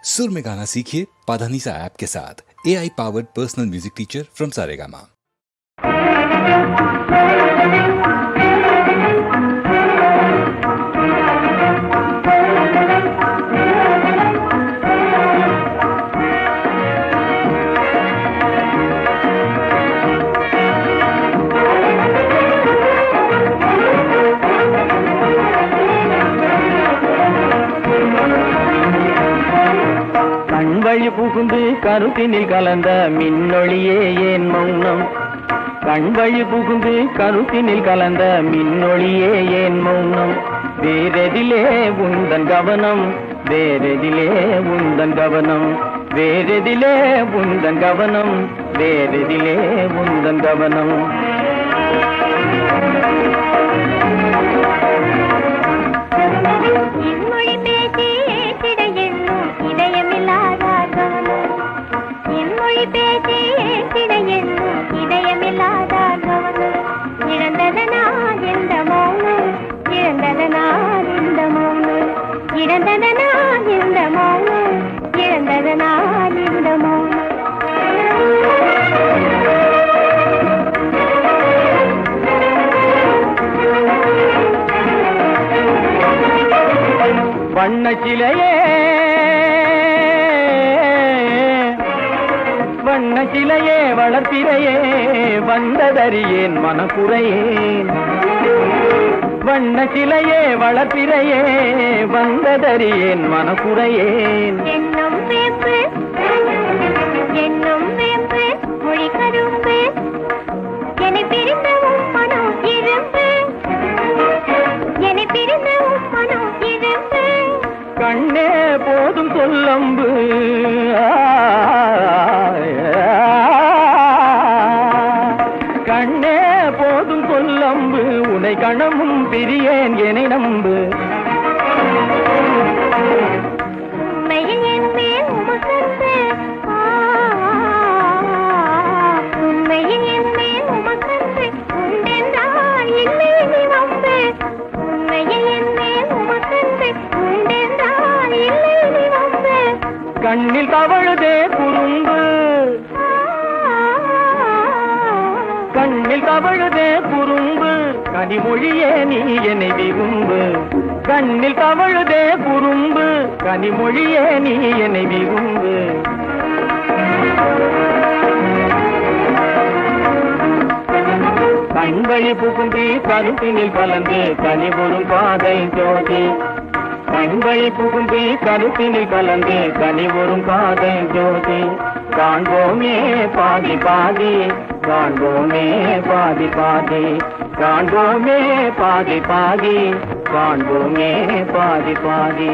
सुर में गाना सीखिए पाधानीसा ऐप के साथ। AI powered personal music teacher from Saregama. கண்வழி புகுந்து கருத்தினில் கலந்த மின்னொளியே ஏன் மௌனம்? கண்வழி புகுந்து கருத்தினில் கலந்த மின்னொளியே ஏன் மௌனம்? வேறெதிலே உந்தன் கவனம், வேறெதிலே உந்தன் கவனம், வேறெதிலே உந்தன் கவனம், வேறெதிலே உந்தன் கவனம். வண்ணச்சிலையே வண்ணச்சிலையே வளர்ப்பிறையே வந்ததறியேன் மனக்குறையேன். வண்ணச்சிலையே வளர்ப்பிறையே வந்ததறியேன் மனக்குறையேன். என்னும் வேம்பு என்னும் வேம்பு மொழி கரும்பு என்னை பிரிந்தவும் மனம் இரும்பு, என்னை பிரிந்தவும் மனம் இரும்பு. கண்ணே போதும் சொல்லம்பு, கண்ணே போதும் சொல்லம்பு, உனை கணமும் பிரியேன் என்னை நம்பு. உண்மையில் என் மேல் உமக்கன்பு, உண்மையில் என் மேல் உமக்கன்பு உண்டென்றால் இல்லை நீ வம்பு. உண்மையில் என் மேல் உமக்கன்பு உண்டென்றால் இல்லை நீ வம்பு. கண்ணில் தவழுதே குறும்பு, கண்ணில் தவழுதே குறும்பு, கனிமொழியே நீ என்னை விரும்பு. கண்ணில் தவழுதே குறும்பு, கனிமொழியே நீ என்னை விரும்பு. கண்வழி புகுந்தி கருத்தினில் கலந்து கனிவரும் பாதை ஜோதி. கண்வழி புகுந்தி கருத்தினில் கலந்து கனிவரும் பாதை ஜோதி. காண்போமே பாதி பாதி, காண்போமே பாதி பாதி, காண்போமே பாதி பாதி, காண்போமே பாதி பாதி.